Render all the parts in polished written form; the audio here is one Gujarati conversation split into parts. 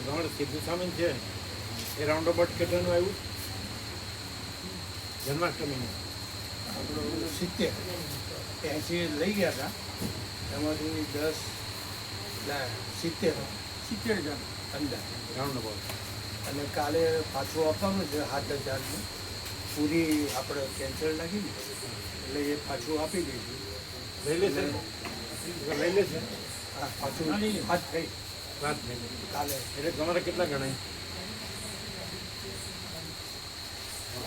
તમારે સીધું સામાન છે એ રાઉન્ડ અબાઉટ કેટલાનું આવ્યું જન્માષ્ટમીનું? આપણું 70-80 લઈ ગયા હતા, એમાંથી 70,000 અંદાજ રાઉન્ડ અબાઉટ. અને કાલે પાછું આપવાનું છે 7,000નું. પૂરી આપણે કેન્સલ નાખી દીધી એટલે એ પાછું આપી દઈશું. લઈ લેશે લઈ લેશે હા, પાછું વાત થઈ વાત નહીં કાલે. એટલે તમારે કેટલા ગણાય?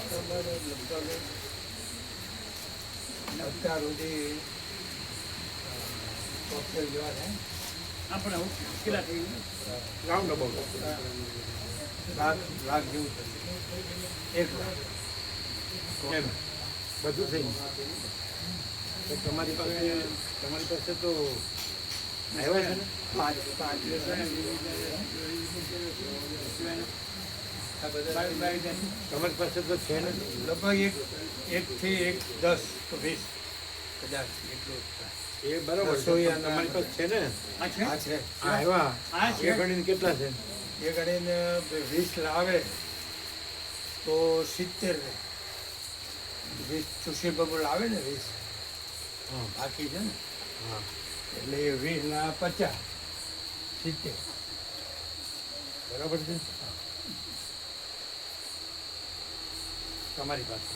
લગભગ અત્યાર સુધી 70 જેવા થાય. આપણે કેટલા થઈ રાઉન્ડ અબાઉટ લાખ જેવું થશે. 1 લાખ એમ બધું થઈ ગયું. તો તમારી પાસે તો આવ્યા છે ને? 5 તમારી પાસે તો છે ને? લગભગ 1 થી 10 તો 20 કદાચ એટલું જ થાય. એ બરાબર છે. રસોઈયાના- તમારી પાસે છે ને? આ છે આવ્યા હા, છે. એ ગણીને કેટલા છે? એ ગણીને 20 લાવે તો 70 રહે. 20 ચુસી આવે ને 20 હા બાકી છે ને, હા એટલે એ 20 ના 50 70. બરાબર છે. તમારી પાસે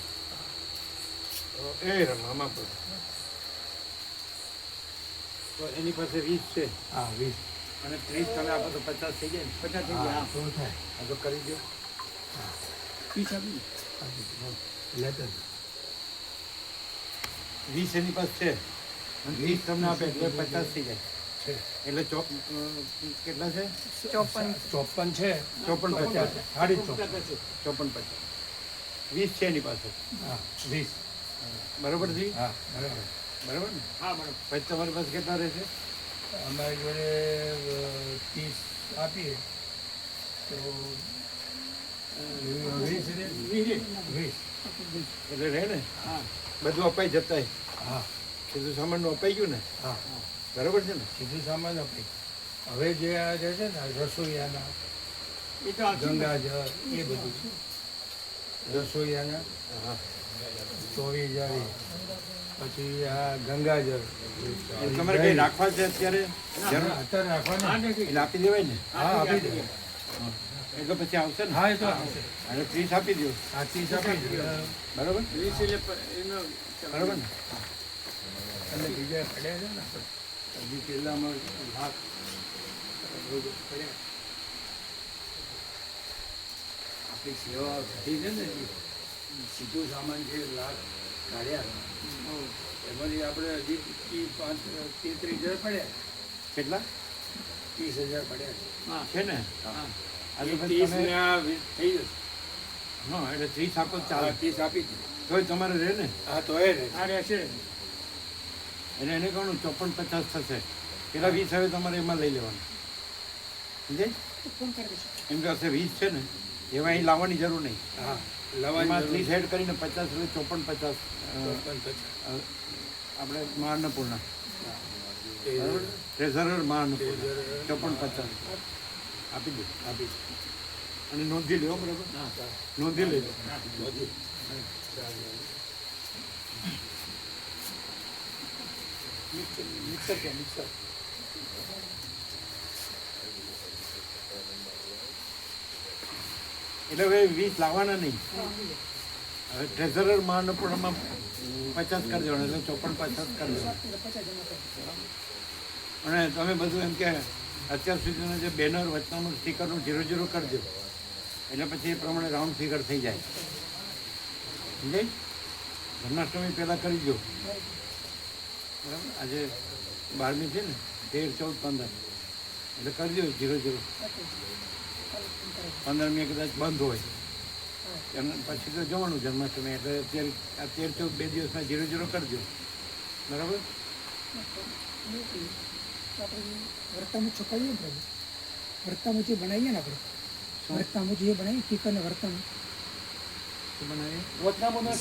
તો એ રમામાં પણ તો એની પાસે 20 છે હા 20 અને 30 તમે આપો તો 50 થઈ જાય ને? 50 થઈ ગયા. તો થાય. આ તો કરી દો. પીસ આપી લેટર 20 એની પાસે છે અને 30 તમને આપે એટલે 50 થઈ જાય. છે એટલે કેટલા છે? 54 છે 54 50 54. 54 50 20 છે એની પાસે. હા 20. બરાબર છે? હા બરાબર. બરાબર ને? હા બરાબર. પછી તમારી પાસે કેટલા રહેશે? અમારી જોડે 30 આપીએ તો 20 રહે. 20. એટલે રહે ને? હા બધું અપાઈ જતાય હા સીધું સામાનનું અપાઈ ગયું ને? હા બરાબર છે ને? સીધું સામાન આપી. હવે જે આ જે છે ને રસોઈયાના એ તો આખી ગંગાજળ એ બધું રસોઈયાના હા 24,000 પછી આ ગંગાજળ એ તમારે કઈ રાખવા છે અત્યારે? જરૂર અત્યારે રાખવાના. હા, નથી. એટલે આપી દેવાય ને? હા આપી દે. એટલે પછી આવશે ને? હા એ તો આવશે. અને 30 આપી દો. આ 30 આપી દે. બરાબર? 20 એટલે એનો બરાબર ને? અને બીજા પડ્યા છે ને હજી પેલામાં લાખ પડ્યા. આપણી સેવા થઈ છે ને હજી. સીધું સામાન છે લાખ કાઢ્યા એમાંથી આપણે હજી 33,000 પડ્યા. કેટલા 30,000 પડ્યા છે. હા છે ને? હા આ તો 30 પછી ને તમે- આ 20 થઈ જશે. હા એટલે 30 આપો તો ચાલે. 30 આપી દે. તોય તમારે રહે ને? હા તો એ રહે. આ રહેશે. એટલે એને કહું 54 50 થશે. પેલા 20 હવે તમારે એમાં લઈ લેવાનું. સમજાય? એમ કે હશે 20 છે ને એમાં અહીં લાવવાની જરૂર નહીં. હા એમાં લવાઈ 30 એડ કરીને 50 એટલે 54 50 આપણે મહાઅન્નપૂર્ણા બરાબર? ટ્રેઝરર મહાઅન્નપૂર્ણા 54 50 આપી દો. આપી અને નોંધી લો બરાબર? નોંધી લેજો. મિક્સર કે મિક્સર એટલે હવે 20 લાવવાના નહીં. હવે ટ્રેઝરર મહાઅન્નપૂર્ણામાં 50 કરી દેવાનું એટલે 54 50 કરી દેવાનું. અને તમે બધું એમ કે અત્યાર સુધીનું જે બેનર વચનાનું સ્ટીકરનું 00 કરી દો એટલે પછી એ પ્રમાણે રાઉન્ડ ફિગર થઈ જાય. સમજાય? જન્માષ્ટમી પહેલાં કરી દો બરાબર? આજે 12મી છે ને 13 14 15 એટલે કરી દો 00. 15મી કદાચ બંધ હોય એમ પછી તો જવાનું જન્માષ્ટમી એટલે અત્યારે આ 13 14 2 દિવસમાં 00 કરી દો બરાબર? વર્તામું છુપાવીએ ને પ્રભુ, વર્તામું જે બનાવીએ ને આપણે, વર્તામું જે બનાવીએ સ્ટીકર ને વર્તામું શું બનાવીએ?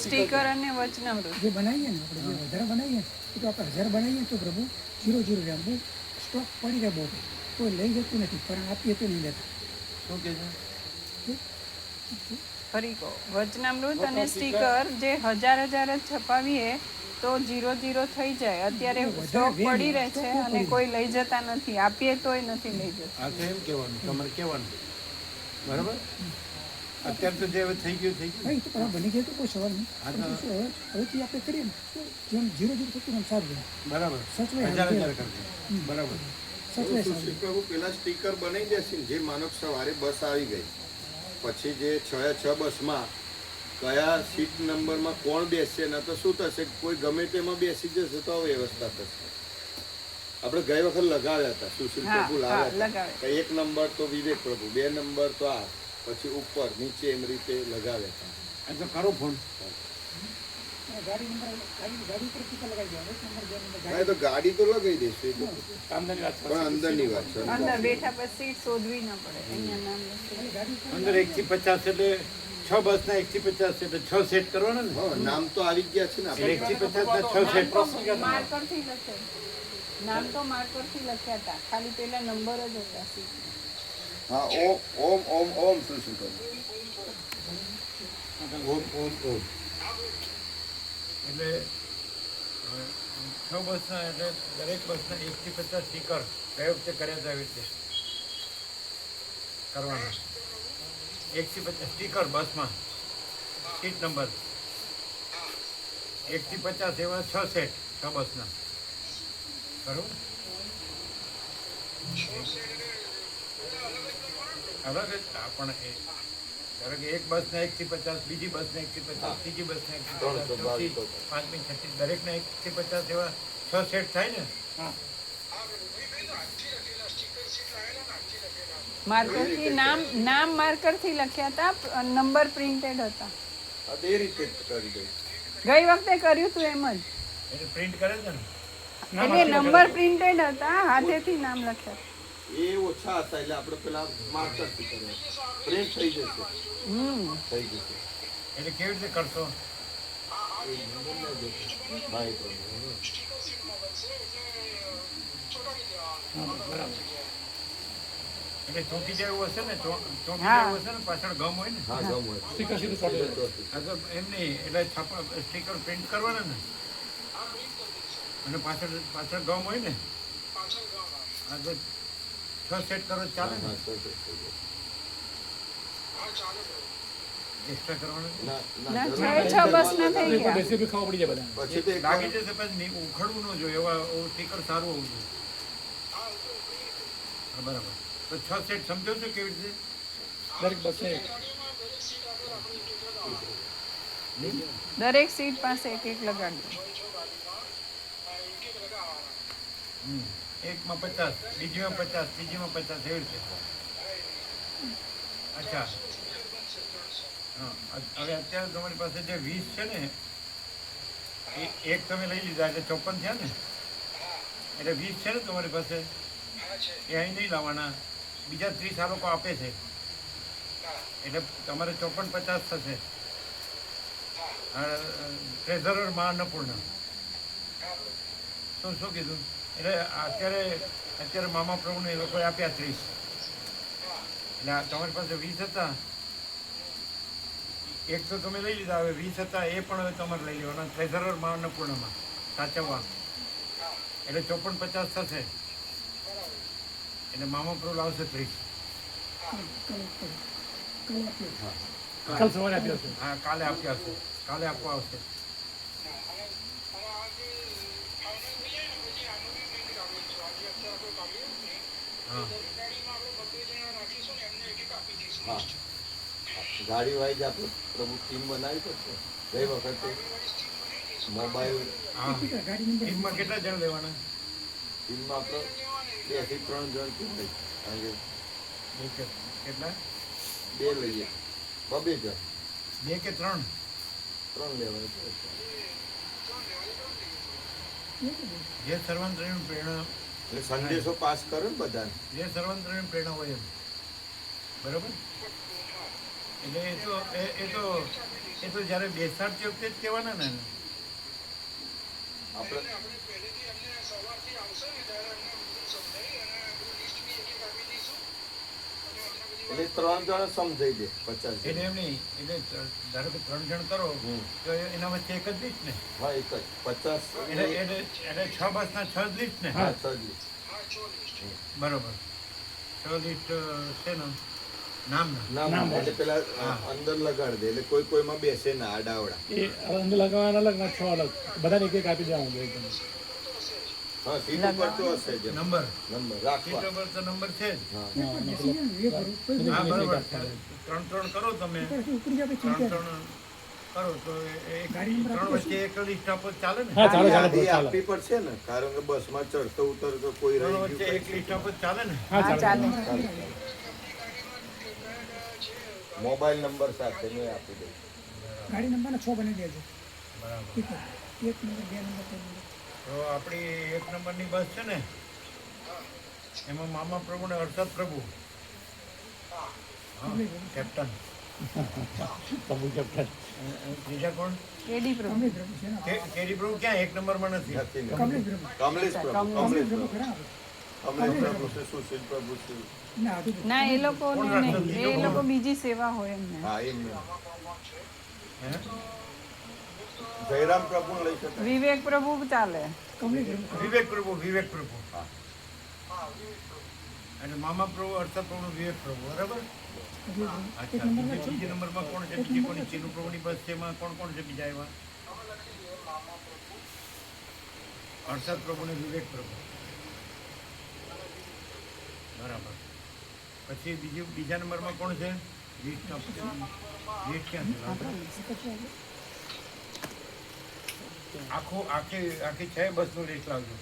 સ્ટીકર અને વચનામૃત જે બનાવીએ ને આપણે, જે વધારે બનાવીએ ને એ તો આપણે 1000 બનાવીએ તો પ્રભુ 00 રહે. બહુ સ્ટોક પડી રહે બહુ, કોઈ લઈ જતું નથી, પણ આપીએ તો નહીં લેતા. શું કહે છે? ફરી કહો. વચનામૃત અને સ્ટીકર જે હજાર જ છપાવીએ તો 0-0 થઈ જાય. અત્યારે સ્ટોક પડી રહે છે અને કોઈ લઈ જતા નથી. આપીએ તોય નથી લઈ જતા. આ તો એમ કહેવાનું, તમારે કહેવાનું, બરાબર? અત્યારે તો જે હવે થઈ ગયું થઈ ગયું. હા, એ તો પણ બની ગયું તો કોઈ સવાલ નહીં. હા, તો- પરંતુ શું હવે હવેથી આપણે કરીએ ને તો જેમ 0-0 થતું ને એમ સારું રહે. બરાબર, સચવાય હજાર હાલ. કરજો, બરાબર. સચવાય સારું. સુશીલ પ્રભુ પેલા સ્ટીકર બનાવી દેશે ને, જે માનો કે સવારે બસ આવી ગઈ પછી જે 6 બસમાં કયા સીટ નંબરમાં કોણ બેસશે ને તો શું થશે, કોઈ ગમે તેમાં બેસી જશે તો વ્યવસ્થા થશે. આપણે ગઈ વખત લગાવ્યા હતા, સુશીલ હા, પ્રભુ હા, લાવ્યા લગાવ્યા. હતા. 1 નંબર તો વિવેક પ્રભુ, 2 નંબર તો આ, પછી ઉપર નીચે એમ રીતે લગાવ્યા હતા. આ તો કરો ફોન. ગાડી નંબર ગાડી ઉપર ટીકા લગાવી દેવાનો. 1 નંબર 2 નંબર હા, એ તો ગાડી તો લગાવી દઈશું, એ તો. કામદારની વાત પણ અંદરની વાત છે. અંદર બેઠા પછી સીટ શોધવી ન પડે. અહીંયા નામ લખી. ગાડી ઉપર અંદર 1 થી 50 એટલે 6 બસના 1 થી 50 એટલે 6 સેટ કરવાના ને. હા, નામ તો આવી જ ગયા છે ને એટલે આપણે. 1 થી 50 ના 6 સેટ. માર્કરથી લખે. નામ તો માર્કરથી લખ્યા હતા. ખાલી પેલા નંબર જ હતા સીટ. હા, ઓમ ઓમ ઓમ સુશીલ પ્રભુ. ઓમ ઓમ ઓમ એટલે 6 બસના એટલે દરેક બસના 1 થી 50 સ્ટીકર કઈ વખતે કર્યા હતા એવી રીતે કરવાના. 1 થી 50 સ્ટીકર બસમાં સીટ નંબર 1 થી 50 એવા 6 સેટ 6 બસના ખરું. અલગ જ પણ ધારો કે એક બસના 1 થી 50, બીજી બસના 1 થી 50, ત્રીજી બસના 1 થી 50, ચોથી, પાંચમી, છઠ્ઠી, દરેકના 1 થી 50 એવા 6 સેટ થાય ને. માર્કરથી નામ માર્કરથી લખ્યા હતા. નંબર પ્રિન્ટેડ હતા. હા, તો એ રીતે જ કરી દઈશ. ગઈ વખતે કર્યું હતું એમ જ. એને પ્રિન્ટ કરે છે ને. એટલે નંબર પ્રિન્ટેડ હતા. હાથેથી નામ લખ્યા. એ ઓછા હતા એટલે આપણે પેલા માર્કરથી કર્યા. પ્રિન્ટ થઈ જશે, થઈ જશે. એટલે કેવી રીતે કરશો? હા, એ પ્રમાણે. એટલે ચોંકી જાય એવું હશે ને, ચોંકી હા. જાય એવું હશે ને, પાછળ ગમ હોય ને. હા, ગમ હોય. સ્ટીકર સીધું ચોંટી આ તો એમ નહીં, એટલે સ્ટીકર પ્રિન્ટ કરવાના ને, અને પાછળ ગમ હોય ને. આ તો 6 સેટ કરો તો ચાલે ને. હા, સર, સર, સર. એક્સ્ટ્રા કરવાનું ના, ના, જરૂર છ નહીં. બસના થઈ ગયા. બેસી બી ખાવા પડી જાય બધાને. પછી તો એક લાગી જશે, પછી ઉખડવું ન જોઈએ. એવા સ્ટીકર સારું હોવું જોઈએ. હા, બરાબર. તો 6 સેટ સમજો છો કેવી રીતે? દરેક બસને દરેક સીટ પાસે એક લગાડ્યું. એકમાં 50, બીજીમાં 50, ત્રીજીમાં 50 એવી રીતે. અચ્છા. હા, હવે અત્યારે તમારી પાસે જે 20 છે ને, એ એક તમે લઈ લીધા એટલે 54 થયા ને. એટલે 20 છે ને તમારી પાસે, એ અહીં નહીં લાવવાના. બીજા 30 આ લોકો આપે છે, એટલે તમારે 54-50 થશે. ટ્રેઝરર માં અન્નપૂર્ણા શું કીધું? એટલે અત્યારે મામા પ્રભુને એ લોકોએ આપ્યા 30. એટલે તમારી પાસે 20 હતા. એક તો તમે લઈ લીધા, હવે 20 હતા એ પણ હવે તમારે લઈ લેવાના ટ્રેઝરર માં અન્નપૂર્ણામાં સાચવવા. એટલે 54-50 થશે. એટલે મામા પ્રભુ લાવશે 30. કાલ સવારે આપી હશે. હા, કાલે આપ્યા હશે, કાલે આપવા આવશે. હા, હા, ગાડી વાઇઝ આપણે પ્રભુ ટીમ બનાવી શકશે. ગઈ વખતે મોબાઈલ હા. ગાડી નંબર ટીમમાં કેટલા જણ લેવાના? ટીમમાં આપણે 2 થી 3 જણ કહેવાય. કારણ કે કેટલા? 2 લઈએ, 2 જણ, 2 કે 3? 3 લેવાય. જે સર્વાંતરીણ પ્રેરણા, એટલે સંદેશો પાસ કરે ને બધાને. જે સર્વાંતરીણ પ્રેરણા હોય એમ, બરોબર. એટલે એ તો જ્યારે બેસાડતી વખતે જ કહેવાના ને. આપણે એટલે 3 જણ સમજાઈ દે 50 એટલે જણ. એમ નહીં, એટલે ધારો કે 3 જણ કરો તો એના વચ્ચે એક જ લીસ્ટ ને, હા એક જ 50 એટલે 6 બસના 6 જ લીસ્ટ ને. હા 6 જ. બરોબર, 6 લીસ્ટ છે ને નામના. નામ એટલે પેલા અંદર લગાડી દે એટલે કોઈમાં બેસે ના આડાવડા. એ અંદર લગાવવાના અલગ ના 6 અલગ બધાને એક એક આપી દેવાનું એકદમ. હા સીટ ઉપર તો હશે જ નંબર નંબર રાખવા. સીટ ઉપર તો નંબર છે જ. હા બેસી જાય ને, એ ભરું. કોઈ હા બરોબર, 3 કરો તમે, ઉપરથી ઉપરી જાય પછી 3 ચિંતા કરો તો એક ગાડી નંબર 3 વચ્ચે એક લીસ્ટ આપો તો ચાલે ને. હા ચાલો ચાલો યાદી ચાલો. આપવી પડશે ને કારણ કે બસમાં ચડતો ઉતરતો કોઈ 3 રહી વચ્ચે એક ગયું લીસ્ટ આપો તો ચાલે ને. હા હા ચાલો. ચાલે. મોબાઈલ નંબર સાથે મેં આપી દઉં. ગાડી નંબરના 6 બનાવી દેજો. બરાબર. એક નંબર 2 નંબર 3 નંબર. તો આપણી 1 નંબરની બસ છે ને, એમાં મામા પ્રભુ ને હર્ષદ પ્રભુ, હા કેપ્ટન. પ્રભુ કેપ્ટન. બીજા કોણ? કેડી પ્રભુ. કમલેશ પ્રભુ છે ને? કેરી પ્રભુ ક્યાં 1 નંબરમાં નથી? નથી ને. કમલેશ પ્રભુ. કમલેશ પ્રભુ કમલેશ કમલેશ પ્રભુ પ્રભુ ખરા આવે. કમલેશ પ્રભુ છે સુશીલ પ્રભુ છે. ના હતું ના એ લોકોને નહીં, એ લોકો બીજી સેવા હોય એમને. હા એમને હે? જયરામ પ્રભુ લઈ શકાય. વિવેક પ્રભુ ચાલે. કમલેશ પ્રભુ ખરા. વિવેક પ્રભુ. હા. અને મામા પ્રભુ હર્ષદ પ્રભુ વિવેક પ્રભુ, બરાબર. કમલેશ પ્રભુ. એક અચ્છા, નંબરમાં છે. બીજી નંબરમાં કોણ છે? બીજી કોની ચીનુ પ્રભુની બસ છે, એમાં કોણ કોણ છે બીજા એવા? હર્ષદ પ્રભુ ને વિવેક પ્રભુ, બરાબર. પછી બીજા નંબરમાં કોણ છે? લીસ્ટ ક્યાં છે? આખી 6 બસનું લિસ્ટ લાવજો.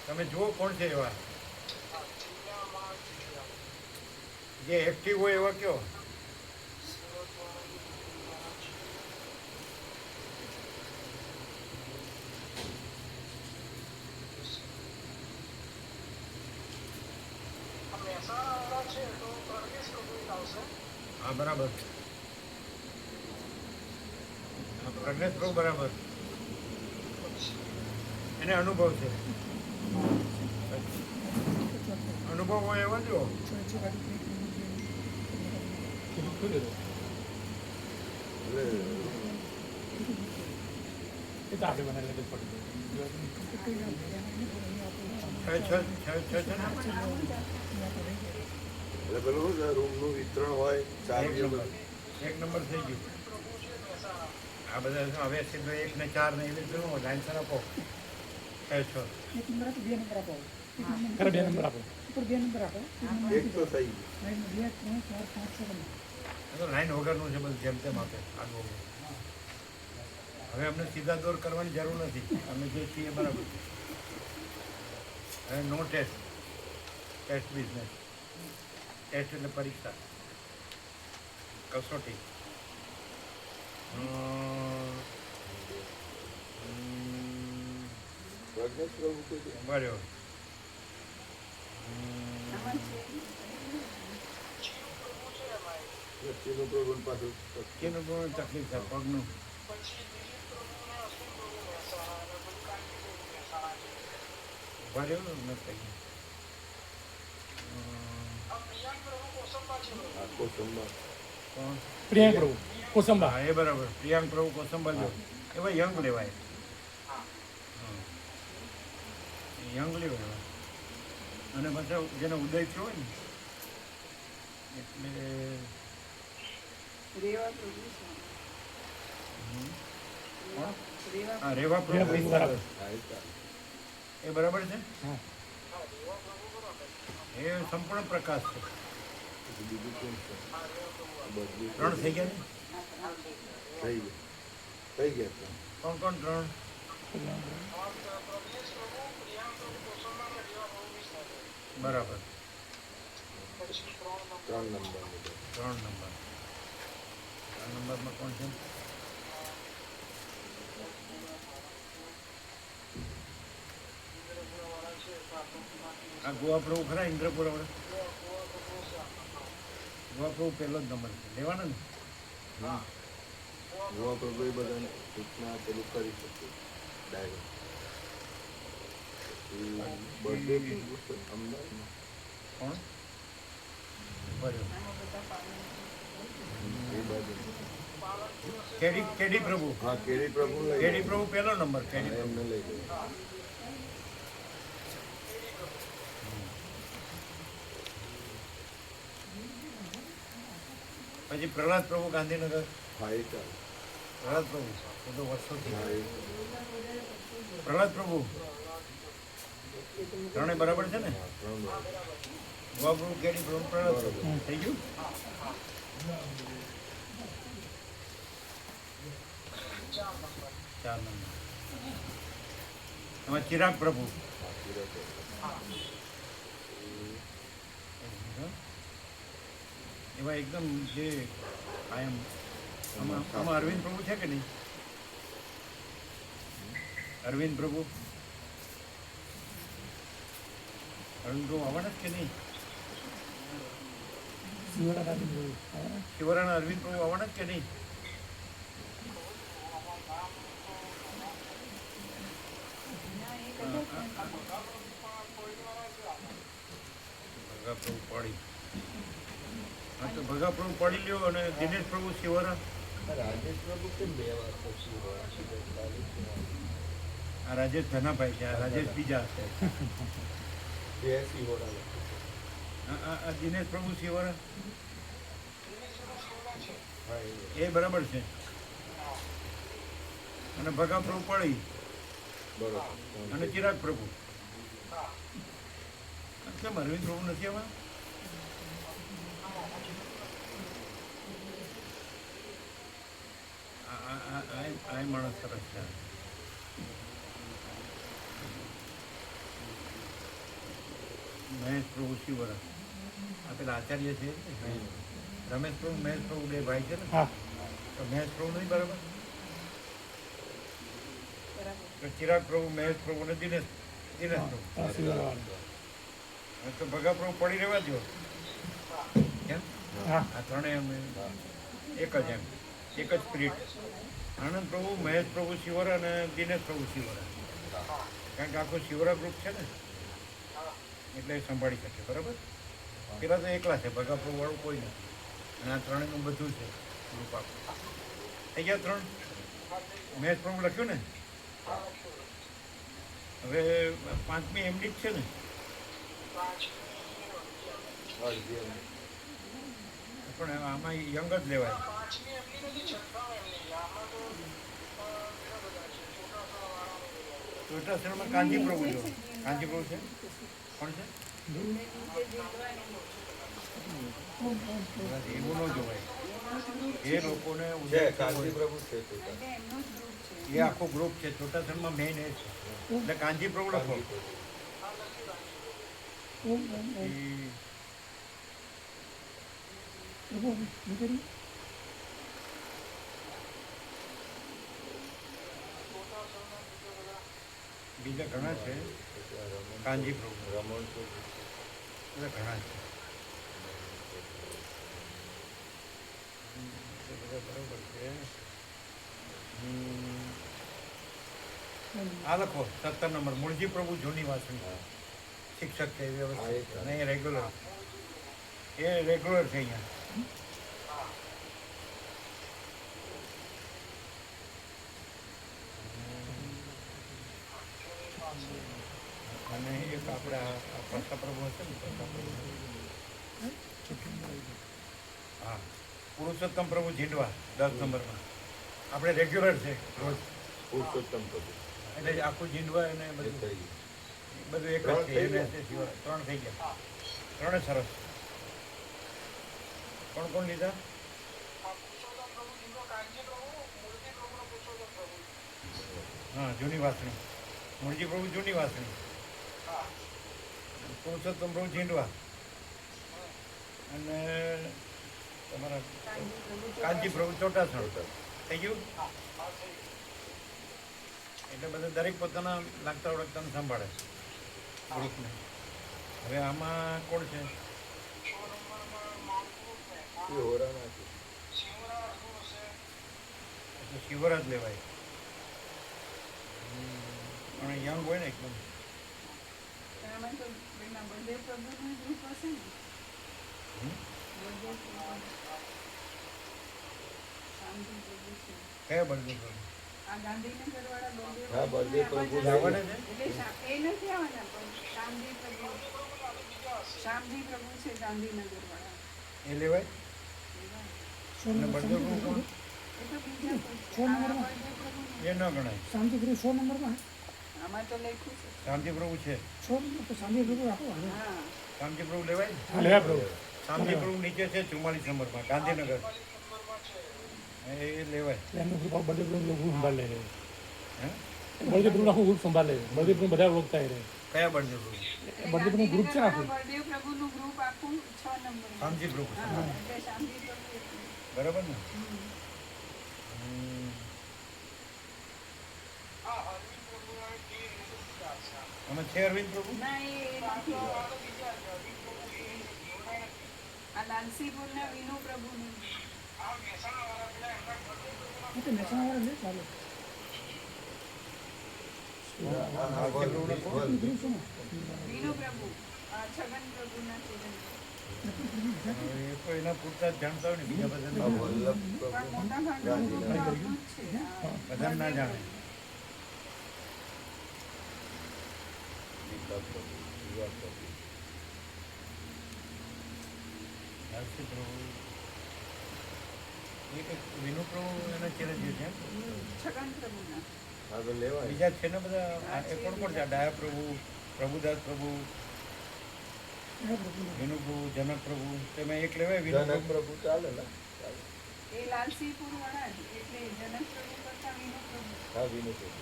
તમે જુઓ કોણ છે એવા જે એક્ટિવ હોય એવા કયો. હા બરાબર, પ્રજ્ઞેશ પ્રભુ બરાબર, એને અનુભવ છે. અનુભવ હોય એવા જો. એ તો આપણે બનાવી લેવું પડે. છ છે ને? એટલે પેલું રૂમનું વિતરણ હોય એક ચાવીઓ નંબર થઈ ગયું. આ બધા હવે સીધો 1 ને 4 ને એવી શું લાઈન સર આપો. 6 એક નંબર આપો, 2 નંબર આપો. એક નંબર ખરા 2 નંબર આપો. ઉપર 2 નંબર આપો. એક તો થઈ ગયું. લાઈનમાં 2 3 4 5 6 નંબર. લાઈન વગરનું છે બધું, જેમ તેમ આપે આગળ. હવે અમને સીધા દોર કરવાની જરૂર નથી, અમે જે છીએ બરાબર. હવે નો ટેસ્ટ બિઝનેસ. ટેસ્ટ એટલે પરીક્ષા, કસોટી. પ્રજ્ઞેશ પ્રભુ કોઈ છે? બરાબર. ચીનુ પ્રભુ પાછું કેનું કોઈ તકલીફ છે પગનું? ઉભા રહ્યો ને નથી. આખો સંભાળ. કોણ? પ્રિયાંક પ્રભુ કોસંબા. હા એ બરાબર, પ્રિયાંક પ્રભુ કોસંબા જો એવા યંગ લેવાય. યંગ લેવાય. અને પાછા જેને ઉદય થયો હોય ને એટલે હા રેવા પ્રભુ બરાબર. હા, એ ચાલે. એ બરાબર છે. હા. એ સંપૂર્ણ પ્રકાશ છે. પછી બીજું કોણ છે? બધું 3 થઈ ગયા ને? થઈ ગયા. થઈ ગયા ત્રણ. કોણ 3? બરાબર, 3 નંબર. 3 નંબર. 3 નંબરમાં કોણ છે? આ ગોવા પ્રભુ ખરા, ઇન્દ્રપુર વાળા. ગોવા પ્રભુ પહેલો જ નંબર છે, લેવાના ને? ગોવા પ્રભુ એ બધાને સૂચના પેલું કરી શકે ડાયરેક્ટ. પછી બર્થડે અમદાવાદમાં કોણ બરાબર કેડી પ્રભુ હા કેડી પ્રભુ લઈ કેડી પ્રભુ પહેલો નંબર કેડી પ્રભુ એમને લઈ ગયો. પછી પ્રહલાદ પ્રભુ ગાંધીનગર હા એ ચાલે. પ્રહલાદ પ્રભુ એ તો વર્ષોથી હા એ પ્રહલાદ પ્રભુ ત્રણે બરાબર છે ને ત્રણ ગોવા પ્રભુ કેડી પ્રભુ પ્રહલાદ પ્રભુ થઈ ગયું ચાર નંબર એમાં ચિરાગ પ્રભુ એવા એકદમ જે કાયમ આમાં અરવિંદ પ્રભુ છે કે નહીં અરવિંદ પ્રભુ આવવાના જ કે નહીં શિવડા કાપી જોયું હા. શિવરાના અરવિંદ પ્રભુ આવવાના જ કે નહીં ભગા પ્રભુ પાડી હા તો ભગા પ્રભુ પાડી લ્યો અને દિનેશ પ્રભુ શિવરા રાજેશ પ્રભુ કેમ બે વાર પછી આ રાજેશ ધનાભાઈ છે આ રાજેશ બીજા હશે બે સિહોરા આ દિનેશ પ્રભુ શિવરા હા એ બરાબર છે અને ભગા પ્રભુ પાડી બરોબર અને ચિરાગ પ્રભુ કેમ અરવિંદ પ્રભુ નથી આવા આ માણસ સરસ છે મહેશ પ્રભુ શિવરા આ પેલા આચાર્ય છે રમેશ પ્રભુ મહેશ પ્રભુ બે ભાઈ છે ને હા તો મહેશ પ્રભુ નહીં બરાબર તો ચિરાગ પ્રભુ મહેશ પ્રભુ ને દિનેશ પ્રભુ હા, શિવડાવાળા. હવે તો ભગા પ્રભુ પડી રહેવા દો કેમ હા આ ત્રણેય અમે એક જ એમ એક જ સ્પિરિટ આનંદ પ્રભુ મહેશ પ્રભુ શિવરા અને દિનેશ પ્રભુ શિવરા કારણ કે આખું શિવરા ગ્રુપ છે ને એટલે એ સંભાળી શકે બરાબર પેલા તો એકલા છે ભગા પ્રભુ વાળું કોઈ નથી અને આ ત્રણેયનું બધું છે ગ્રુપ આખું થઈ ગયા ત્રણ મહેશ પ્રભુ લખ્યું ને હવે પાંચમી એમડી જ છે ને પણ આમાં યંગ જ લેવાય ચોટાસરમાં કાંજી પ્રભુ જો કાંજી પ્રભુ છે કોણ છે એવું ન જોવાય એ લોકોને છે ઉદય કાંજી પ્રભુ છે તો એ આખો ગ્રુપ છે ચોટાસરમાં મેઇન એ છે એટલે કાંજી પ્રભુ લખો ઓમ ઓમ ઓમ ઈ પ્રભુ નીકળી બીજા ઘણા છે કાંજી પ્રભુ રમણ પ્રભુ બધા ઘણા છે એ બધા બરોબર છે આ લખો 17 નંબર મૂળજી પ્રભુ જૂની વાસણી શિક્ષક છે એ વ્યવસ્થિત અને એ રેગ્યુલર છે અહીંયા અને એક આપણે આ પરસા પ્રભુ હશે ને પરસા પ્રભુ હા પુરુષોત્તમ પ્રભુ જીંડવા 10 નંબરમાં આપણે રેગ્યુલર છે રોજ પુરુષોત્તમ પ્રભુ એટલે આખું જીંડવા એને એ બધું થઈ બધું એક જ ત્રણ છે થઈ એને ગયા? તે સિવાય 3 થઈ ગયા 3 સરસ કોણ કોણ લીધા હા જૂની વાસણી મૂળજી પ્રભુ જૂની વાસણી પુરુષોત્તમ પ્રભુ જીંડવા અને તમારા કાંજી પ્રભુ ચોટાસણ થઈ ગયું એટલે બધા દરેક પોતાના લાગતા ઓળખતાને સંભાળે ગ્રુપને હવે આમાં કોણ છે સિહોરા નાખી એટલે શિવરાજ લેવાય પણ યંગ હોય ને એકદમ પણ આમાં તો પેલા બળદેવ પ્રભુનું ગ્રુપ હશે ને બળદેવ પ્રભુ શાંતિ પ્રભુ છે કયા બળદેવ પ્રભુ? આ ગાંધીનગર વાળા બળદેવ હા, બળદેવ પ્રભુ લાવવાના છે? એટલે એ નથી આવવાના પણ શામજી પ્રભુ છે ગાંધીનગર વાળા એ લેવાય? સો અને નંબર બળદેવ પ્રભુ કોણ? એ તો બીજા સો નંબરમાં બળદેવ પ્રભુ એ ન ગણાય. શાંતિ પ્રભુ 100 નંબરમાં આમાં તો લખ્યું છે શાંતિ પ્રભુ છે. 100 નંબર તો શાંતિ પ્રભુ રાખો હવે. હા શાંતિ પ્રભુ લેવાય? હા લેવા પ્રભુ શાંતિ પ્રભુ નીચે છે 44 નંબરમાં ગાંધીનગર. એ લેવાય. એમનું ગ્રુપ બળદેવ પ્રભુ ગ્રુપ સંભાળ લે હે? બળદેવ પ્રભુ આખું ગ્રુપ સંભાળ લે બળદેવ પ્રભુ બધા ઓળખતા રહે કયા બળદેવ પ્રભુ? બળદેવ પ્રભુ ગ્રુપ છે આખું બળદેવ પ્રભુનું ગ્રુપ આખું 6 નંબર શાંતિ પ્રભુ છે. એટલે શાંતિ પ્રભુ એટલે. બરાબર ને? આમાં છે અરવિંદ પ્રભુ? ના એ નથી. આ લાલસીપુરના વિનુ પ્રભુનું એ તો મહેસાણાવાળા લે ચાલો. ગ્રુપ છે ને વિનુ પ્રભુ છગન પ્રભુના ચિરંજીવ. એ તો એના પૂરતા જ જાણતા હોય ને બીજા બધા વલ્લભ પણ પ્રભુ મોટા ભાગનું ગ્રુપ આપણું જ છે બધા ના જાણે. લાલસી પ્રભુ એ કંઈક વિનુ પ્રભુ એના ચિરંજીવ છે એમ? છગન પ્રભુના હા તો લેવાય. બીજા છે ને બધા એ કોણ કોણ છે? ડાયા પ્રભુ, પ્રભુદાસ પ્રભુ, વિનુ પ્રભુ, જનક પ્રભુ. તેમાં એક લેવાય વિનુ જનક પ્રભુ. પ્રભુ ચાલે ને? ચાલે. એ લાલસીપુર વાળા જ એટલે જનક પ્રભુ કરતા વિનુ પ્રભુ. હા વિનુ પ્રભુ.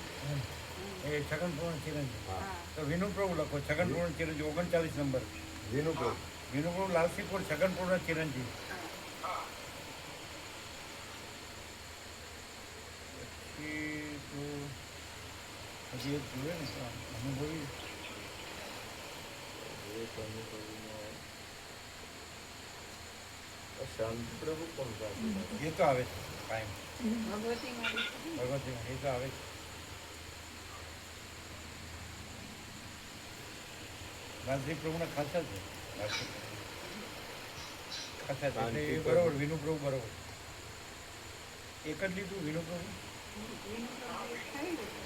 એ છગન પ્રભુ ચિરંજીવ. હા તો વિનુ પ્રભુ લખો. છગન પ્રભુ ચિરંજીવ 39 નંબર. વિનુ પ્રભુ. વિનુ પ્રભુ લાલસીપુર છગન પ્રભુ ચિરંજીવ. પછી તો હજી એક જોઈએ ને તો અનુભવી શાંતિ પ્રભુ કોણ શાંતિ? એ તો આવે છે કાયમ ભગવતી મારી ભગવતી એ તો આવે છે. લાલજી પ્રભુના ખાસા છે. લાલજી પ્રભુ. ખાસા છે એટલે એ બરોબર વિનુ પ્રભુ બરોબર. એક જ લીધું વિનુ પ્રભુ. વિનુ પ્રભુ એક થઈ ગયું.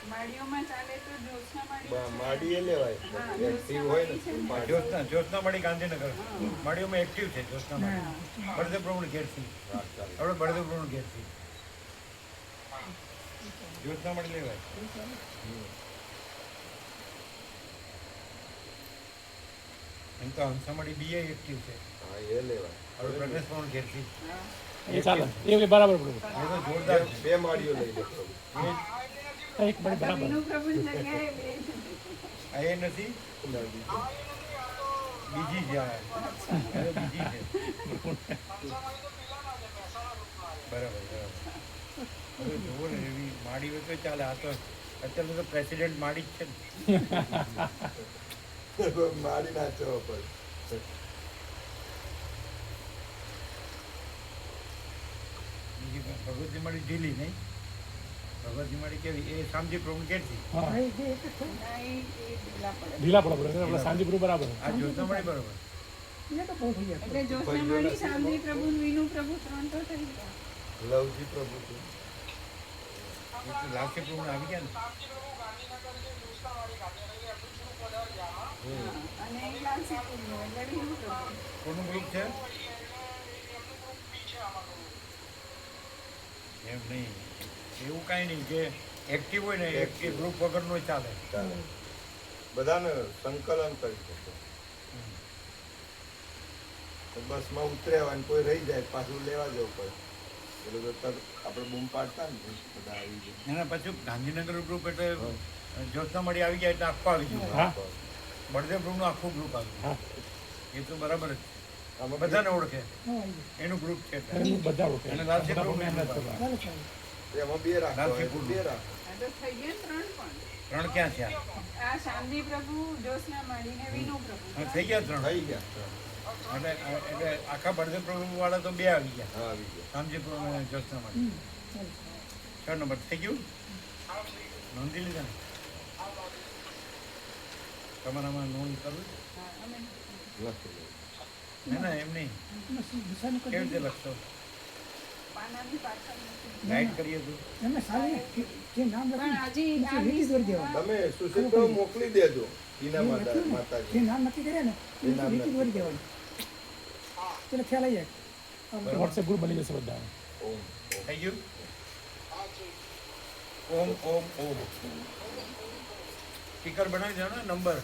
માળીઓમાં ચાલે તો જ્યોત્સના માળી માડી એ લેવાય. હા, એક્ટિવ હોય ને જ્યોત્સના માડી. જ્યોત્સના મળી ગાંધીનગર માળીઓમાં એક્ટિવ છે જ્યોત્સના મળી. બળદેવ પ્રભુની ઘેરથી હા, ચાલે. આપણે બળદેવ પ્રભુની ઘેરથી જ્યોત્સના મળી લેવાય. એમ તો હંસામળી બીએ એક્ટિવ છે. હા એ લેવાય. આપણે પ્રદેશ પ્રભુની ઘેરથી એ ચાલે એ બરાબર પ્રભુ એ તો જોરદાર છે. બે માડીઓ લઈ લે પ્રભુ. એક મિનિટ બરાબર વિનુ પ્રભુની જગ્યાએ બે છે. આ એ નથી બીજી છે આ. અરે બીજી છે બરાબર બરાબર. હવે જુઓ ને એવી માડી હોય તો ચાલે. આ તો અત્યારે તો પ્રેસિડેન્ટ માડી જ છે ને. માડી નાચવા પડે. બીજી ભગવતી માડી ઢીલી નહીં. ભગવતી માડી કેવી એ શામજી પ્રભુ કેવી હા ના, એ ઢીલા પડે. ઢીલા પડે બરાબર એટલે શાંતિ પ્રભુ બરાબર આ જ્યોત્સના મળી બરોબર. એ તો બહુ થઈ ગયા. એટલે જ્યોત્સના માળી શામજી પ્રભુ ને વિનુ પ્રભુ 3 તો થઈ ગયા. લવજી પ્રભુ છે. લાલજી પ્રભુ આવી ગયા ને. અને એક લાલસીપુરનું એટલે વિનુ પ્રભુ. કોનું ગ્રુપ છે એમ નહીં. એવું કાંઈ નહીં કે એક્ટિવ હોય ને એક્ટિવ ગ્રુપ વગરનો ચાલે. ચાલે. બધાને સંકલન કરી શકો. બસમાં ઉતર્યા હોય ને કોઈ રહી જાય પાછું લેવા જવું પડે. એટલે તો તરત આપણે બૂમ પાડતા ને બધા આવી જાય. એના પછી ગાંધીનગર ગ્રુપ એટલે જ્યોત્સના મળી આવી ગયા એટલે આખું આવી ગયું. હા બળદેવ ગ્રુપનું આખું ગ્રુપ આવી હા ગયું. એ તો બરાબર જ છે. આમાં બધાને ઓળખે હા, આવી ગયા. એનું ગ્રુપ છે એટલે. એનું બધા ઓળખે અને લાલજી બધા પ્રભુને પ્રભુને એમ જ એમ જ ચાલો ચાલો. એમાં બે રાખવા હોય તો બે રાખ. આ તો થઈ ગયા 3 પણ. 3 ક્યાં છે આ? આ શામજી પ્રભુ જ્યોત્સના માળી ને વિનુ પ્રભુ. હા, થઈ ગયા 3. થઈ ગયા. એટલે આખા બળદેવ પ્રભુ વાળા તો 2 આવી ગયા. હા આવી ગયા. શામજી પ્રભુ અને જ્યોત્સના મળી. ચાલો. 6 નંબર થઈ ગયું. નોંધી લીધા ને. તમારામાં નોંધ કરવી ના એમ નહીં દિશાનું કરી કેવી રીતે લખશો પાનાની પાછળ નથી. ગાઈડ કરીએ તો એમને સારી જે નામ પણ લખ્યું હજી નીચે આ લીટી દોરી દેવાની. તમે સુશીલ મોકલી દેજો ટીના જે લખ્યું ને, માતાજી જે નામ નક્કી કરે ને એ નીચે લીટી દોરી દેવાની. એટલે ખ્યાલ આવી જાય. વોટ્સએપ ગ્રુપ બની જશે બધા ઓમ થઈ ગયું ઓમ ઓમ ઓમ સ્પીકર બનાવી દો ને નંબર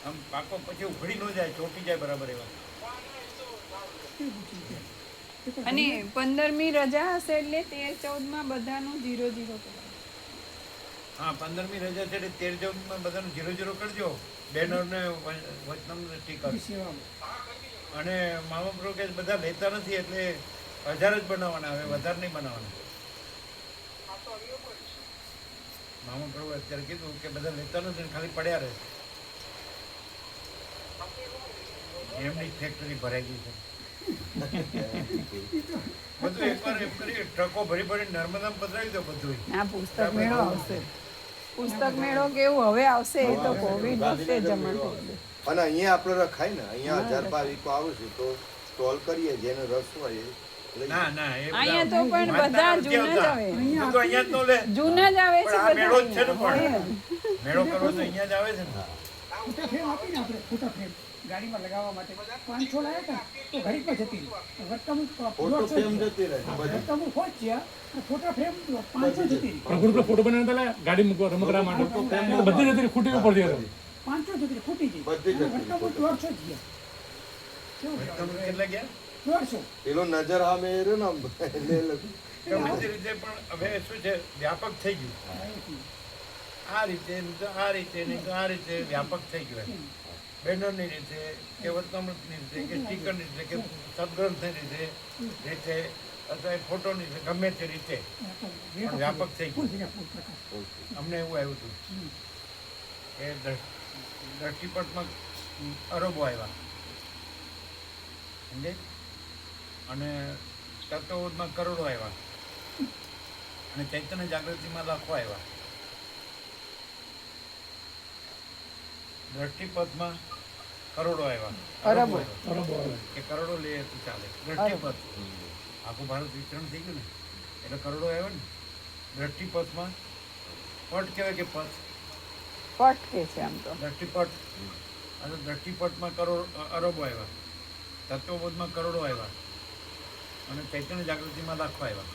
આમ પાકો પછી ઉઘડી ન જાય ચોટી જાય બરાબર એવા અને 15મી રજા હશે એટલે 13-14 બધાનું 0-0 કરવાનું. હા 15મી રજા છે એટલે 13-14 બધાનું 0-0 કરજો બેનરને વચનામ સ્ટીકર સેવામાં અને મામા પ્રો કે બધા લેતા નથી એટલે 1000 જ બનાવવાના હવે વધારે નહીં બનાવવાના મામા પ્રો અત્યારે કીધું કે બધા લેતા નથી ખાલી પડ્યા રહે એમની ફેક્ટરી ભરાઈ ગઈ છે બધું એકવાર એમ કરી ટ્રકો ભરી ભરી નર્મદામાં પધરાવી દો બધું આ પુસ્તક મેળો આવશે. પુસ્તક મેળો કેવું હવે આવશે એ તો કોવિડ વખતે જમા થઈ ગયું. અને અહીંયા આપણે રખાય ને અહીંયા 1000 ભાવિકો આવે છે તો સ્ટોલ કરીએ જેનો રસ હોય એ લઈએ. ના ના એ અહીંયા તો પણ બધા જૂના જ આવે. હું તો અહીંયા જ ન લે જૂના જ આવે છે પણ આ મેળો જ છે ને બધા. પણ મેળો કરવો તો અહીંયા જ આવે છે ને ફોટા ફ્રેમ આપીને આપણે ફોટા ફ્રેમ ગાડીમાં લગાવવા માટે 500 લાવ્યા હતા તો ઘડી પર જતી રહી. વર્તમાન ફોટો ફ્રેમ જતી રહે બધી. વર્તમાન પહોંચ્યા અને ફોટા ફ્રેમ 500 જતી રહી. પણ ગ્રુપમાં ફોટો બનાવતા હતા ગાડી મૂકવા રમકડા માટે બધી જતી ખૂટી ઉપર જતી હતી 500 જતી રહી, ખૂટી ગઈ. બધી જતી રહી. વર્તમાન 150 જ ગયા. કેવું તમે કહેવાય? કેટલા ગયા 150. પેલો નજર સામે એ રહ્યો ને એટલે ગમે તે રીતે પણ હવે શું છે વ્યાપક થઈ ગયું આ રીતે નહીં તો આ રીતે નહીં તો આ રીતે વ્યાપક થઈ ગયું એમ. બેનરની રીતે કે વતનામૃતની રીતે કે સ્ટીકરની રીતે કે સદગ્રંથની રીતે અથવા એ ફોટોની રીતે ગમે તે રીતે પણ વ્યાપક થઈ ફૂલ ગયું થઈ ગયા, ફૂલ પ્રકાશ. અમને એવું આવ્યું હતું કે દ્રષ્ટિપટમાં અરબો આવ્યા સમજે અને તત્વબોધમાં કરોડો આવ્યા અને ચૈતન્ય જાગૃતિમાં લાખો આવ્યા દ્રષ્ટિપથમાં કરોડો આવ્યા અરબો. કે કરોડો લે તો ચાલે દ્રષ્ટિપથ આખું ભારત વિતરણ થઈ ગયું ને એટલે કરોડો આવ્યો ને દ્રષ્ટિપથમાં પટ કહેવાય કે પથ પટ કે છે આમ તો. દ્રષ્ટિપટ અને દ્રષ્ટિપટમાં કરોડ અરબો આવ્યા તત્વબોધમાં કરોડો આવ્યા અને ચૈતન્ય જાગૃતિમાં લાખો આવ્યા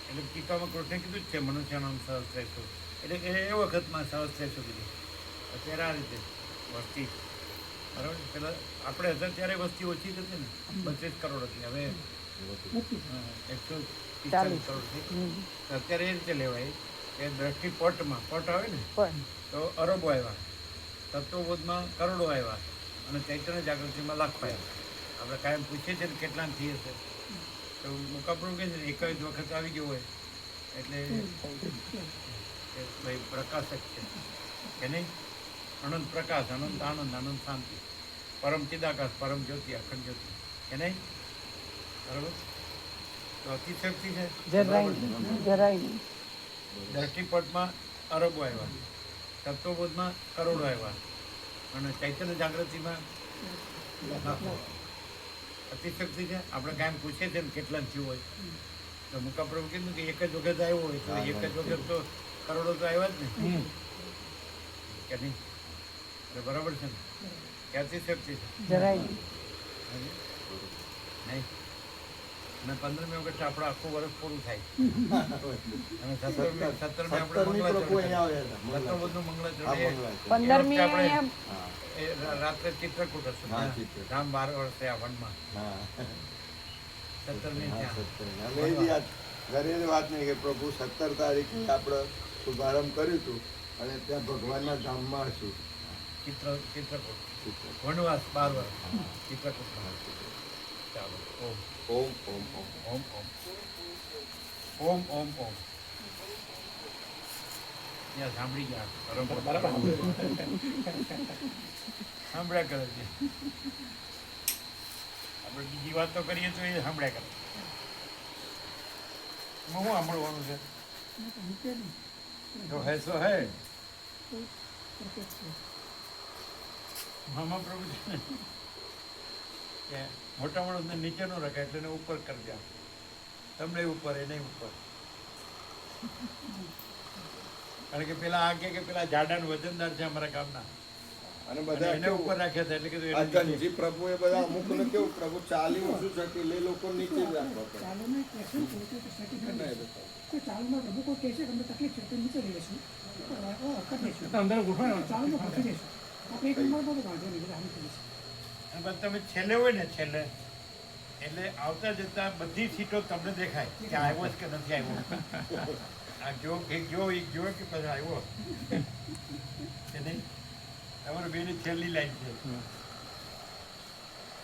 એટલે ટીકામાં કૃષ્ણે કીધું જ છે મનુષ્યનામ સહસ્ત્રેષુ એટલે એ વખતમાં સહસ્ત્રેષુ કીધું અત્યારે આ રીતે વસ્તી બરાબર પેલા આપણે હતા ત્યારે વસ્તી ઓછી જ હતી ને 32 કરોડ હતી હવે 145 કરોડ થઈ તો અત્યારે એ રીતે લેવાય કે દ્રષ્ટિપટમાં પટ આવે ને પણ તો અરબો આવ્યા તત્વબોધમાં કરોડો આવ્યા અને ચૈતન્ય જાગૃતિમાં લાખો આવ્યા આપણે કાયમ પૂછીએ છીએ ને કેટલા થઈ હશે તો મુકાબલો કે છે એક જ વખત આવી ગયો હોય એટલે એ ભાઈ પ્રકાશક છે કે નહીં અનંત પ્રકાશ અનંત આનંદ અનંત શાંતિ પરમ ચિદાકાશ પરમ જ્યોતિ અખંડ જ્યોતિ કે નહીં બરાબર તો અતિશક્તિ છે જરાય નહીં, જરાય નહીં. દ્રષ્ટિપટમાં અરબો આવ્યા તત્વબોધમાં કરોડો આવ્યા અને ચૈતન્ય જાગૃતિમાં લાખો. અતિશક્તિ છે આપણે કાયમ પૂછીએ છીએ ને કેટલા થયું હોય તો મુકાપ્રભુ કીધું કે એક જ વખત આવ્યો હોય તો એક જ વખત તો કરોડો તો આવ્યા જ ને કે નહીં એટલે બરાબર છે ને કે અતિશક્તિ છે જરાય નહીં. નહીં અને 15મી વખત આપણે આખું વર્ષ પૂરું થાય અને 17મી આપણે 17મી પ્રભુ અહીંયા આવ્યા હતા. સત્તરબોધનું મંગળાચરણ આ એ 15મી આપણે અહીંયા એ રાત્રે ચિત્રકૂટ હશે હા, ચિત્રકૂટ. રામ 12 વર્ષે આ વનમાં હા 17મી ત્યાં અમે એ જ યાદ ઘરે વાત નહીં કે પ્રભુ 17 તારીખે આપણે શુભારંભ કર્યું હતું અને ત્યાં ભગવાનના ધામમાં હશું ચિત્રકૂટ વનવાસ 12 વર્ષ ચિત્રકૂટમાં ચાલો ઓમ ઓમ ઓમ ઓમ ઓમ ઓમ ઓમ ઓમ ઓમ ત્યાં સાંભળી ગયા સાંભળ્યા કરે છે આપણે બીજી વાત તો કરીએ તો એ સાંભળ્યા કરે હું સાંભળવાનું છે જો હે સો હે પરફેક્ટ છે. મહાપ્રભુ છે ને કે મોટા માણસને નીચે નો રખાય એટલે એને ઉપર કરી દે તમને ઉપર એને ઉપર કારણ કે પેલા આ કે પેલા જાડા ને વજનદાર છે અમારા ગામના અને અને બધા એને ઉપર રાખ્યા હતા એટલે કીધું આ એને નીચે. ધનજી પ્રભુ એ બધા અમુક ને કેવું પ્રભુ ચાલી ઓછું શકે એટલે એ લોકો નીચે જ રાખવા પડે. ચાલુમાં કહેશે ને પોતે તો સેટિંગ કરી દેશું. તો ચાલુમાં પ્રભુ કોઈ કહેશે તમને તકલીફ છે તો નીચે લઈ લેશું કરી દઈશું. તો અંદર ગોઠવાય ચાલુમાં ગોઠવી દઈશું. આપણે એક નંબરમાં તો વાંધો નહીં, આમ કરીશું. અને પછી તમે છેલ્લે હોય ને છેલ્લે એટલે આવતા જતા બધી સીટો તમને દેખાય કે આવ્યો છે કે નથી આવ્યો આ જો કે ગયો એ ગયો કે પછી આવ્યો કે નહીં તમારું બેની છેલ્લી લાઈન છે એટલે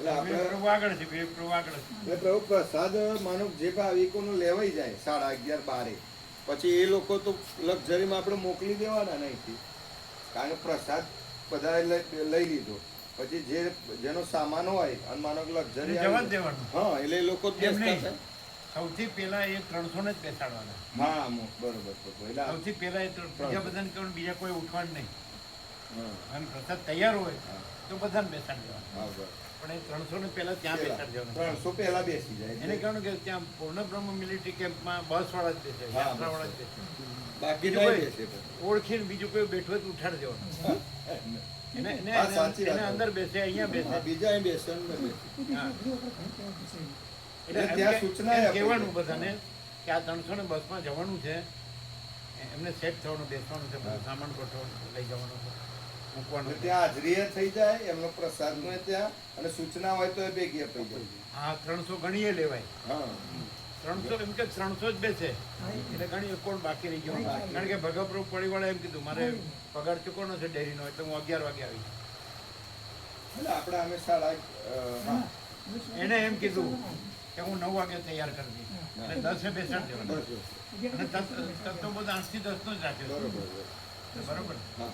બે આપણે પ્રભુ આગળ છે બે પ્રભુ આગળ છે એટલે પ્રભુ પ્રસાદ માનો જે ભાવિકોનું લેવાઈ જાય 11:30 12 પછી એ લોકો તો લક્ઝરીમાં આપણે મોકલી દેવાના અહીંથી કારણ કે પ્રસાદ બધાએ લઈ લીધો પછી જેનો સામાન હોય અને માનો કે લક્ઝરી એને જવા જ દેવાનું હા એટલે એ લોકો જ એમ બેસતા નહીં. થાય. સૌથી પહેલા એ 300 ને જ બેસાડવાના હા બરોબર પ્રભુ એટલે સૌથી પહેલા એ બીજા બધાને કહું બીજા કોઈ ઉઠવાનું નહીં હા અને પ્રસાદ તૈયાર હોય તો બધાને બેસાડી દેવાના હા બરાબર. પણ એ 300 ને પહેલા ત્યાં બેસાડી દેવાના 300 પહેલા બેસી જાય એને કારણ કે ત્યાં પૂર્ણ બ્રહ્મ મિલિટરી કેમ્પમાં બસ વાળા જ બેસે હા, યાત્રા વાળા જ બેસે બાકી બીજું નહીં કોઈ બેસે ઓળખીને બીજું કોઈ બેઠું હોય તો ઉઠાડી દેવાનું એને એને હા, સાચી વાત. એને અંદર બેસે અહીંયા બેસે હા, બીજા અહીં બેસે ને બેસે. હા. બધું આપણે ઘણી કહેવા બેસે. એટલે એમ ત્યાં કે- સૂચના એમ આપી કહેવાનું છે. બધાને કે આ 300 ને બસમાં જવાનું છે એમને સેટ થવાનું બેસવાનું છે બધું સામાન ગોઠવવાનું લઈ જવાનું છે મૂકવાનું એટલે છે ત્યાં હાજરી થઈ જાય એમનો પ્રસાદ નો ત્યાં અને સૂચના હોય તો એ ભેગી થઈ જાય આ 300 ગણીએ લેવાય હા 300 એમ કે 300 જ બેસે એટલે ઘણી કોણ બાકી રહી ગયો કારણ કે ભગવપ્રભુ પડીવાળા એમ કીધું મારે પગાર ચૂકવવાનો છે ડેરીનો એટલે હું 11 વાગે આવી એટલે આપણે અમે સાડા હા એને એમ કીધું કે હું 9 વાગે તૈયાર કરી દઈશ અને 10 બેસાડી દેવાનો બસ અને તત્વ બધા 8 થી 10 નો જ રાખ્યો બરોબર છે. બરોબર હા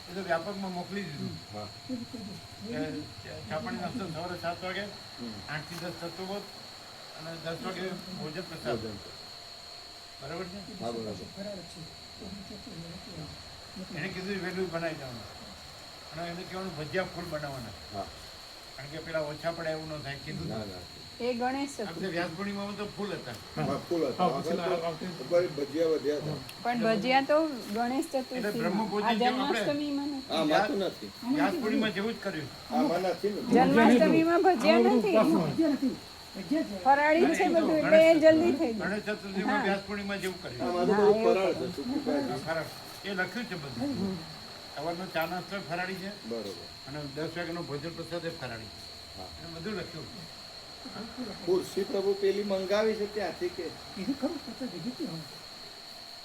એ તો વ્યાપકમાં મોકલી દીધું હા કે ચાપાણી નાસ્તો સવારે 7 વાગે 8 થી 10 તત્વો અને 10 વાગે ભોજન પ્રસાદ ભોજન. બરાબર છે હા બરોબર ફરાર છે. તો નીચે તો નથી. એને કીધું વહેલું બનાવી જવાનું અને એને કહેવાનું ભજીયા ફૂલ બનાવવાના હા કારણ કે પેલા ઓછા પડે એવું ન થાય કીધું ના ના એ ગણેશ આ ચતુર્થી. વખતે વ્યાસ પૂર્ણિમામાં તો ફૂલ હતા હા, ફૂલ હતા. હા, પછી આગળ તો આવતી- ઉપર ભજીયા વધ્યા હતા પણ ભજીયા તો ગણેશ ચતુર્થી બ્રહ્મભોજન આ જેમ આપણે- જન્માષ્ટમીમાં નથી. આમાં તો નથી વ્યાસ પૂર્ણિમા જેવું જ કર્યું આમાં નથી ને જન્માષ્ટમીમાં ભજીયા નથી ભજીયા નથી. ભજીયા છે. ફરાળી છે બધું એટલે એ જલ્દી થઈ જાય. ગણેશ ચતુર્થીમાં વ્યાસ પૂર્ણિમા જેવું કર્યું આમાં તો બધું ફરાળ છે સૂકી ભાજી ફરાળ એ લખ્યું છે બધું સવારનો ચા નાસ્તો ફરાળી છે બરોબર અને 10 વાગ્યાનો ભોજન પ્રસાદ એ ફરાળી હા. એ બધું લખ્યું ખુરશી પ્રભુ પેલી મંગાવી છે ત્યાંથી કે કીધું ખરું પચાસ ભેગી હતી હવે.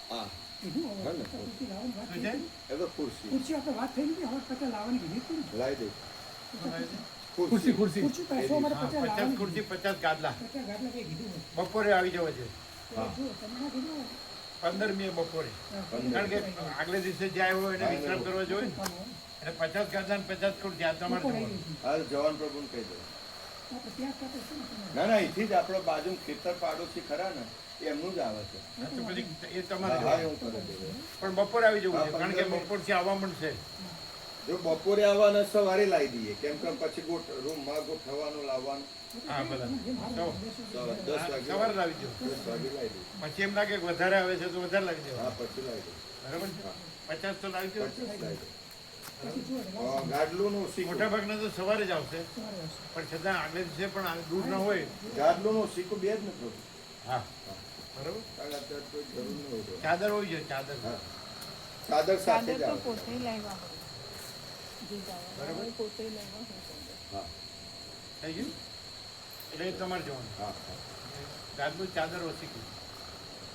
હા કીધું હવે હા ને. પચાસ ખુરશી લાવવાની વાત શું થઈ છે? હતી. એ તો ખુરશી ખુરશી આપણે વાત થઈ હતી હવે પચાસ લાવવાની કીધી હતી ને. લાવી દે ખુરશી ખુરશી ખુરશી પાછો અમારે હા, 50 પચાસ લાવવાની ખુરશી 50 ગાદલા પચાસ ગાટલા કંઈ કીધું હોય. બપોરે આવી જવો છે તો જો તમે ના કીધું હોય. 15મી બપોરે પંદર. કારણ કે આગલે દિવસે જે આવ્યો હોય એને વિશ્રામ કરવા જોઈએ ને. એટલે 50 ગાદલા ને 50 ખુરશી આ તમારે બપોરે જવાનું. આવી ગઈ. હાલ જવાન પ્રભુને કહી દો આપણે ત્યાં કાંતો છે ને તમારે. ના ના અહીંથી જ આપણો બાજુ ખેતર પાડોશી ખરા ને એમનું જ આવે છે હા, તો પછી એ હા તમારે હા જવાનું. એવું કરે છે પણ બપોરે આવી જવું છે હા, કારણ કે 15 બપોરથી આવવા મળશે જો બપોરે આવવાના સવારે લાવી દઈએ કેમ કે પછી રૂમમાં ગોઠવવાનું લાવવાનું હા બધા જેમ હાલ તો, 10 વાગે સવારે લાવી દો 10 વાગે લાવી દઈએ પછી એમ લાગે કે વધારે આવે છે તો વધારે લાવી દેવા હા પછી લાવી દઈએ બરાબર છે 50 તો લાવી દો 50 લાવી દઈએ પછી જુઓ એટલે ગાડલું નું મોટા ભાગના તો સવારે જ આવશે સવારે આવશે. પણ છતાં આગલે દિવસે પણ આ દૂર ન હોય ગાડલું નું શીખું બે જ ને પ્રભુ હા બરાબર કારણ અત્યારે કોઈ જરૂર નહીં હોય તો. ચાદર હોવી જોઈએ ચાદર હા ચાદર સાથે ચાદર જ તો આવે પોતે લાવ્યા હોય જે જવાના બરાબર. હોય પોતે લાવ્યા હોય ચાદર. હા થઈ ગયું એટલે એ તમારે જોવાનું હા હા ગાદલું ચાદર ઓછી કીધું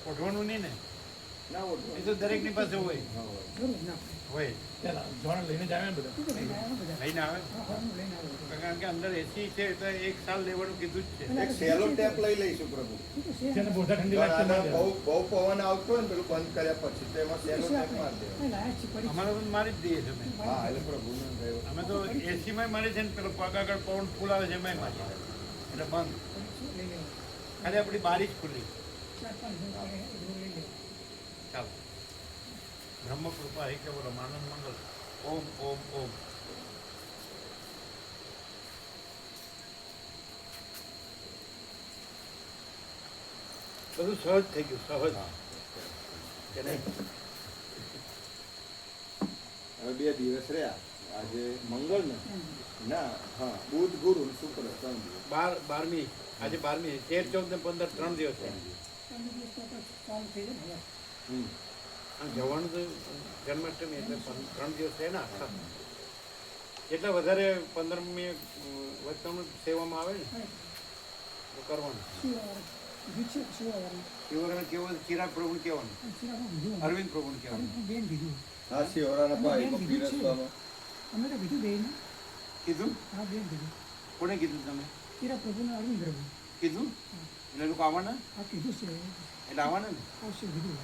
ઓઢવાનું નહીં ને ના ઓઢો એ તો દરેકની પાસે હોય હા હોય જરૂર ના પડે. હોય ચાલ જવાના લઈને જ આવે ને બધા શું કે લઈને આવ્યા બધા? લઈને આવે હા, હા, લઈને આવ્યા બધા. કારણ કે અંદર એસી છે એટલે 1 સાલ લેવાનું કીધું જ છે એક સેલો ટેપ લઈ લઈશું પ્રભુ શું કે છે? તેને બોધા ઠંડી પણ લાગતી આના નથી. બહુ પવન આવતો હોય ને પેલું બંધ કર્યા પછી તો એમાં સેલો શું ટેપ આપણે? મારી દેવાનો નહીં, લાયા છે, પડી છે. અમારે તો મારી જ દઈએ છે અમે હા એટલે પ્રભુને થયો અમે તો એસીમાં મારી છે ને પેલો પગ આગળ પવન ફૂલ આવે છે એમાંય મારી એટલે બંધ પડી છે, લઈ લેવાનું. ખાલી આપણી બારી જ ખુલ્લી 4-5 હજાર પડે, એ બધું લઈ લેવાનું. ચાલો બ્રહ્મકૃપા હે કેવલમ આનંદ મંગલ ઓમ ઓમ ઓમ. બધું સહજ થઈ ગયું, સહજ કે નહીં? હવે 2 દિવસ રહ્યા. આજે મંગળ ને ના હા બુધ ગુરુ ને શુક્ર 3 દિવસ. 12મી આજે 12મી 13, 14 ને 15 3 દિવસ થયા. ત્રણ દિવસ તો ચાલુ થઈ જાય ને હવે. હમ. અને જવાનું તો જન્માષ્ટમી એટલે 3 દિવસ છે ને આખા. જેટલા વધારે 15મી વચનામૃત સેવામાં આવે ને તો કરવાનું. શિવવાળા કીધું છે શિવવાળાને. શિવરાને કેવું, ચિરાગ પ્રભુને કહેવાનું, શિવવાળાને કીધું. અરવિંદ પ્રભુને કહેવાનું. અરે બેન કીધું. હા શિવરાના ભાઈ પીરસવામાં. અમે તો કીધું બેન. કીધું? હા બેન કીધું. કોને કીધું તમે? ચિરાગ પ્રભુને અરવિંદ પ્રભુ. કીધું? એટલે લોકો આવવાના? આ કીધું છે એટલે આવવાના ને? આવશે કીધું.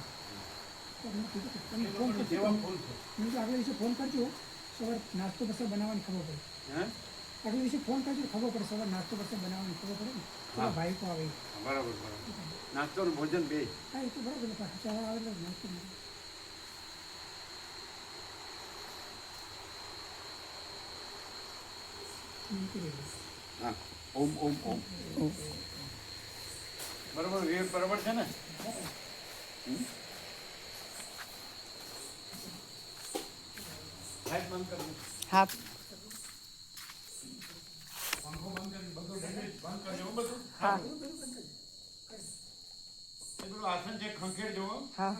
તો અમને કીધું કે તમે ફોન કરજો. સેવા ફૂલ છે. મેં તો આગલા દિવસે ફોન કરજો. સવાર નાસ્તો પછી બનાવવાની ખબર પડે. હે? આગલા દિવસે ફોન કરજો ખબર પડે. સવાર નાસ્તો પછી બનાવવાની ખબર પડે ને. હા. ભાઈ તો આવે. બરાબર બરાબર. નાસ્તો ને ભોજન બે. હા એ તો બરાબર છે. પાછું સવાર આવે એટલે નાસ્તો મળે. મૂકી દેજો. હા ઓમ ઓમ ઓમ. બરાબર વિવેક બરાબર છે ને? લાઈટ બંધ કરી દો. હા પંખો બંધ કરી બધું ડેમેજ બંધ કરજો હો બધું. હા એ પેલું આસન છે ખંખેર જુઓ. હા